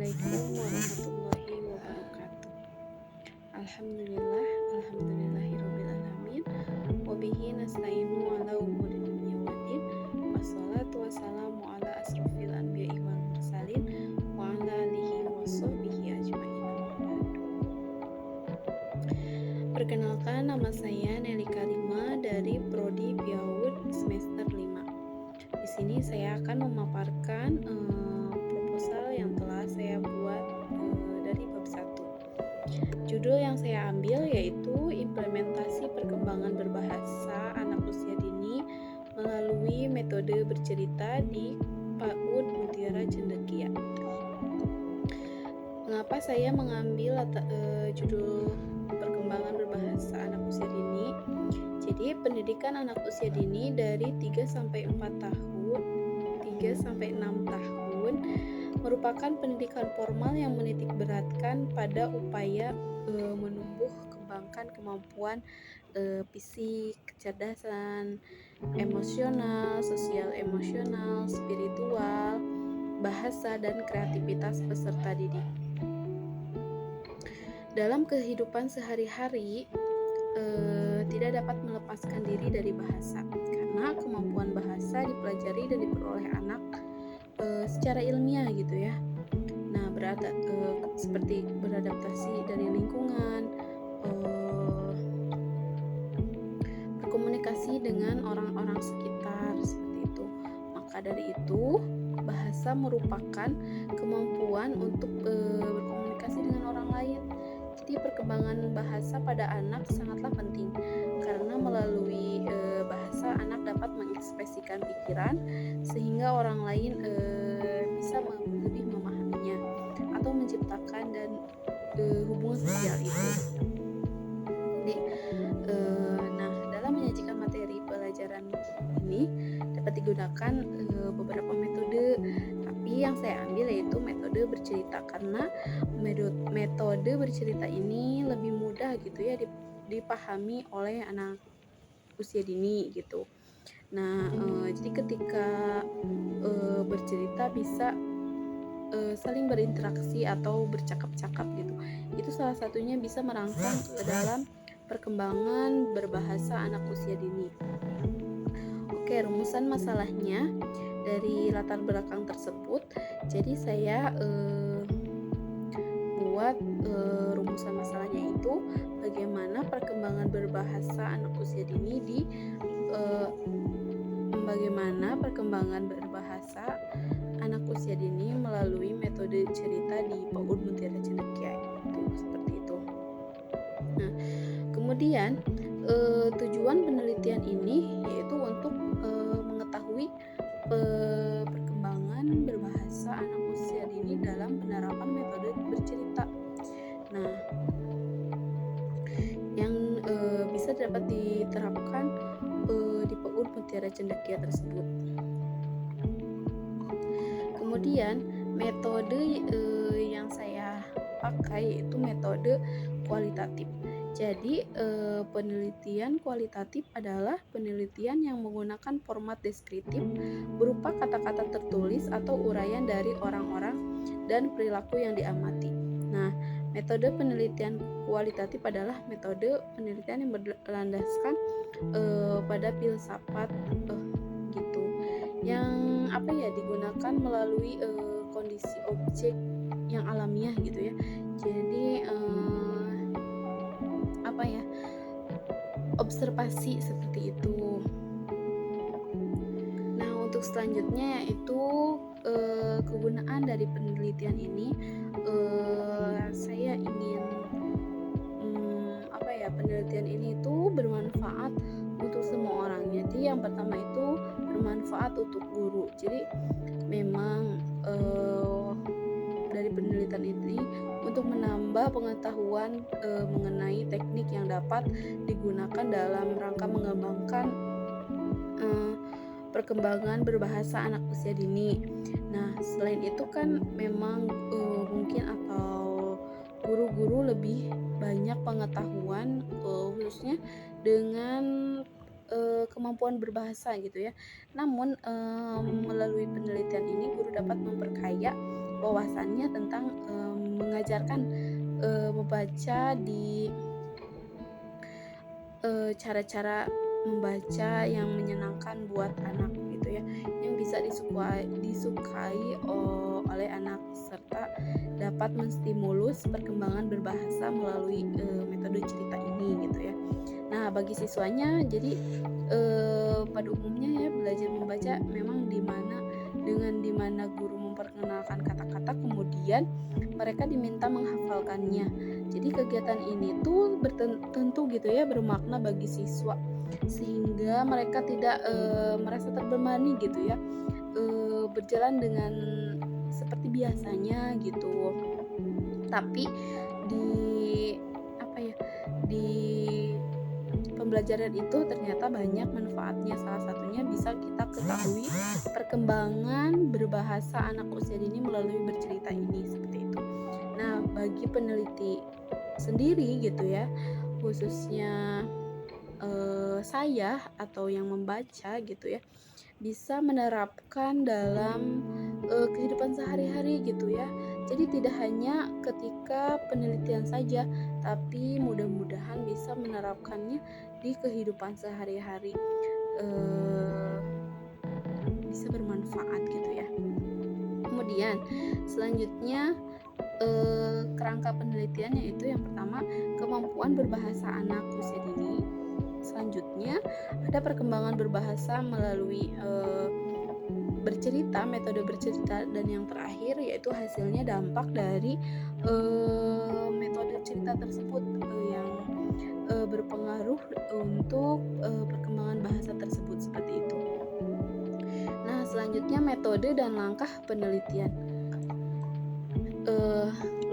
Assalamualaikum warahmatullahi wabarakatuh. Alhamdulillahirabbil alamin. Wabihi nasta'inu ala umuri dunya waddin. Wassalatu wassalamu ala asrofil anbiya'i wal mursalin wa ala alihi washabbihi ajmain. Perkenalkan, nama saya Nelly Karima dari Prodi PIAUD semester 5. Di sini saya akan memaparkan proposal yang telah saya buat dari bab 1. Judul yang saya ambil yaitu implementasi perkembangan berbahasa anak usia dini melalui metode bercerita di PAUD Mutiara Cendekia. Mengapa saya mengambil judul perkembangan berbahasa anak usia dini? Jadi pendidikan anak usia dini dari 3 sampai 4 tahun, 3 sampai 6 tahun merupakan pendidikan formal yang menitik beratkan pada upaya menumbuh kembangkan kemampuan fisik, kecerdasan, emosional, sosial emosional, spiritual, bahasa, dan kreativitas peserta didik. Dalam kehidupan sehari-hari tidak dapat melepaskan diri dari bahasa, karena kemampuan bahasa dipelajari dan diperoleh anak secara ilmiah gitu ya. Nah, seperti beradaptasi dari lingkungan, berkomunikasi dengan orang-orang sekitar seperti itu. Maka dari itu, bahasa merupakan kemampuan untuk berkomunikasi dengan orang lain. Jadi perkembangan bahasa pada anak sangatlah penting, karena melalui bahasa anak dapat mengekspresikan pikiran sehingga orang lain bisa lebih memahaminya atau menciptakan dan hubungan sosial itu. Jadi, dalam menyajikan materi pelajaran ini dapat digunakan beberapa metode, tapi yang saya ambil yaitu metode bercerita, karena metode bercerita ini lebih mudah gitu ya dipahami oleh anak usia dini gitu. Nah, jadi ketika bercerita bisa saling berinteraksi atau bercakap-cakap gitu. Itu salah satunya bisa merangsang ke dalam perkembangan berbahasa anak usia dini. Oke, rumusan masalahnya dari latar belakang tersebut. Jadi saya buat rumusan masalahnya itu bagaimana perkembangan berbahasa anak usia dini bagaimana perkembangan berbahasa anak usia dini melalui metode cerita di PAUD Mutiara Cendekia itu seperti itu. Nah, kemudian tujuan penelitian ini yaitu untuk mengetahui perkembangan berbahasa anak usia dini dalam penerapan metode bercerita. Nah, yang bisa dapat diterapkan di PAUD Mutiara Cendekia tersebut. Kemudian metode yang saya pakai yaitu metode kualitatif. Jadi penelitian kualitatif adalah penelitian yang menggunakan format deskriptif berupa kata-kata tertulis atau uraian dari orang-orang dan perilaku yang diamati. Nah, metode penelitian kualitatif adalah metode penelitian yang berlandaskan pada filsafat gitu, yang digunakan melalui kondisi objek yang alamiah gitu ya. Jadi observasi seperti itu. Nah, untuk selanjutnya yaitu kegunaan dari penelitian ini, saya ingin penelitian ini itu bermanfaat untuk semua orang. Jadi yang pertama itu bermanfaat untuk guru. Jadi memang dari penelitian ini untuk menambah pengetahuan mengenai teknik yang dapat digunakan dalam rangka mengembangkan perkembangan berbahasa anak usia dini. Nah, selain itu kan memang mungkin atau guru-guru lebih banyak pengetahuan khususnya dengan kemampuan berbahasa gitu ya. Namun melalui penelitian ini guru dapat memperkaya wawasannya tentang mengajarkan membaca di cara-cara membaca yang menyenangkan buat anak gitu ya, yang bisa disukai oleh anak serta dapat menstimulus perkembangan berbahasa melalui metode cerita ini gitu ya. Nah, bagi siswanya jadi pada umumnya ya belajar membaca memang dimana guru memperkenalkan kata-kata, kemudian mereka diminta menghafalkannya. Jadi kegiatan ini tuh tentu gitu ya bermakna bagi siswa sehingga mereka tidak merasa terbebani gitu ya, berjalan dengan seperti biasanya gitu. Tapi di apa ya, di pembelajaran itu ternyata banyak manfaatnya. Salah satunya bisa kita ketahui perkembangan berbahasa anak usia dini melalui bercerita ini seperti itu. Nah, bagi peneliti sendiri gitu ya, khususnya saya atau yang membaca gitu ya, bisa menerapkan dalam kehidupan sehari-hari gitu ya. Jadi tidak hanya ketika penelitian saja, tapi mudah-mudahan bisa menerapkannya di kehidupan sehari-hari, bisa bermanfaat gitu ya. Kemudian selanjutnya kerangka penelitian yaitu yang pertama kemampuan berbahasa anak usia dini. Selanjutnya ada perkembangan berbahasa melalui bercerita, metode bercerita, dan yang terakhir yaitu hasilnya dampak dari metode cerita tersebut yang berpengaruh untuk perkembangan bahasa tersebut seperti itu. Nah, selanjutnya metode dan langkah penelitian.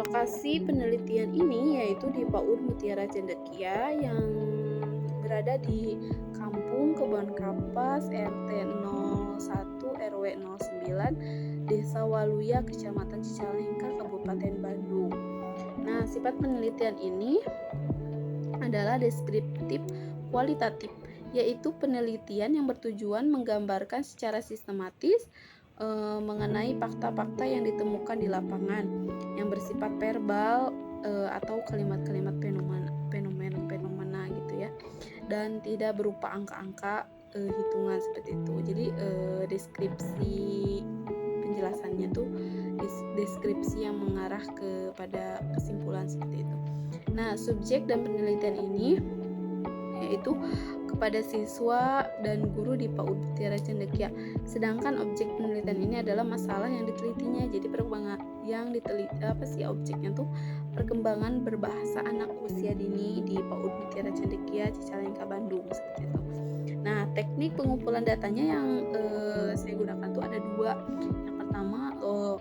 Lokasi penelitian ini yaitu di PAUD Mutiara Cendekia yang berada di Kampung Kebon Kapas RT 01 RW 09 Desa Waluya Kecamatan Cicalengka Kabupaten Bandung. Nah, sifat penelitian ini adalah deskriptif kualitatif, yaitu penelitian yang bertujuan menggambarkan secara sistematis mengenai fakta-fakta yang ditemukan di lapangan yang bersifat verbal atau kalimat-kalimat fenomena gitu ya, dan tidak berupa angka-angka hitungan seperti itu. Jadi deskripsi penjelasannya tuh deskripsi yang mengarah kepada kesimpulan seperti itu. Nah, subjek dan penelitian ini yaitu kepada siswa dan guru di PAUD Mutiara Cendekia. Sedangkan objek penelitian ini adalah masalah yang ditelitinya. Jadi perkembangan yang diteliti objeknya tuh perkembangan berbahasa anak usia dini di PAUD Mutiara Cendekia, Cicalengka, Bandung seperti itu. Nah, teknik pengumpulan datanya yang saya gunakan tuh ada dua. Yang pertama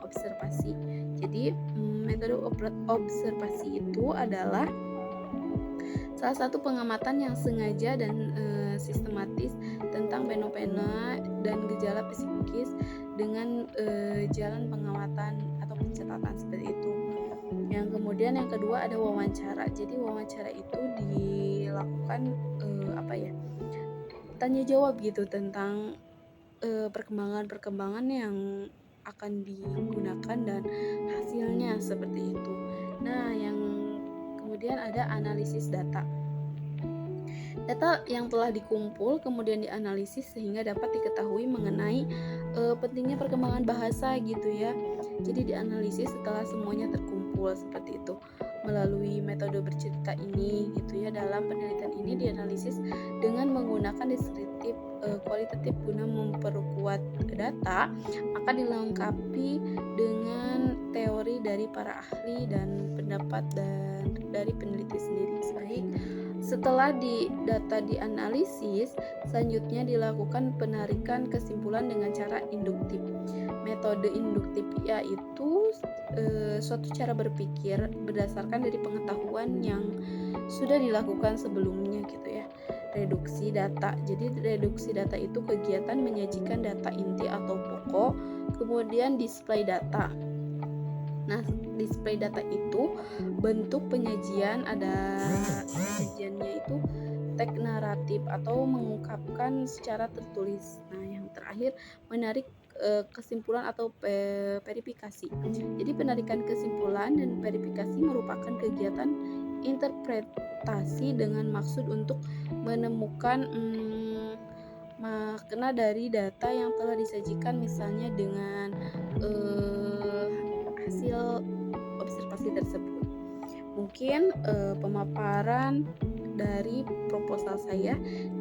observasi. Jadi metode observasi itu adalah salah satu pengamatan yang sengaja dan sistematis tentang fenomena dan gejala psikis dengan jalan pengamatan atau pencatatan seperti itu. Yang kemudian yang kedua ada wawancara. Jadi wawancara itu dilakukan tanya jawab gitu tentang perkembangan yang akan digunakan dan hasilnya seperti itu. Nah, yang kemudian ada analisis data. Data yang telah dikumpul kemudian dianalisis sehingga dapat diketahui mengenai pentingnya perkembangan bahasa gitu ya. Jadi dianalisis setelah semuanya terkumpul seperti itu melalui metode bercerita ini gitu ya. Dalam penelitian ini dianalisis dengan menggunakan deskriptif kualitatif guna memperkuat data, maka dilengkapi dengan teori dari para ahli dan pendapat dari peneliti sendiri. Baik, setelah data dianalisis, selanjutnya dilakukan penarikan kesimpulan dengan cara induktif. Metode induktif yaitu suatu cara berpikir berdasarkan dari pengetahuan yang sudah dilakukan sebelumnya gitu ya. Reduksi data. Jadi reduksi data itu kegiatan menyajikan data inti atau pokok, kemudian display data. Nah, display data itu bentuk penyajian, ada penyajiannya itu teks naratif atau mengungkapkan secara tertulis. Nah, yang terakhir menarik kesimpulan atau verifikasi. Jadi penarikan kesimpulan dan verifikasi merupakan kegiatan interpretasi dengan maksud untuk menemukan makna dari data yang telah disajikan, misalnya dengan hasil observasi tersebut. Mungkin pemaparan dari proposal saya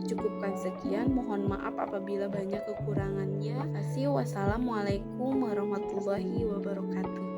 cukupkan sekian. Mohon maaf apabila banyak kekurangannya. Terima kasih. Wassalamualaikum warahmatullahi wabarakatuh.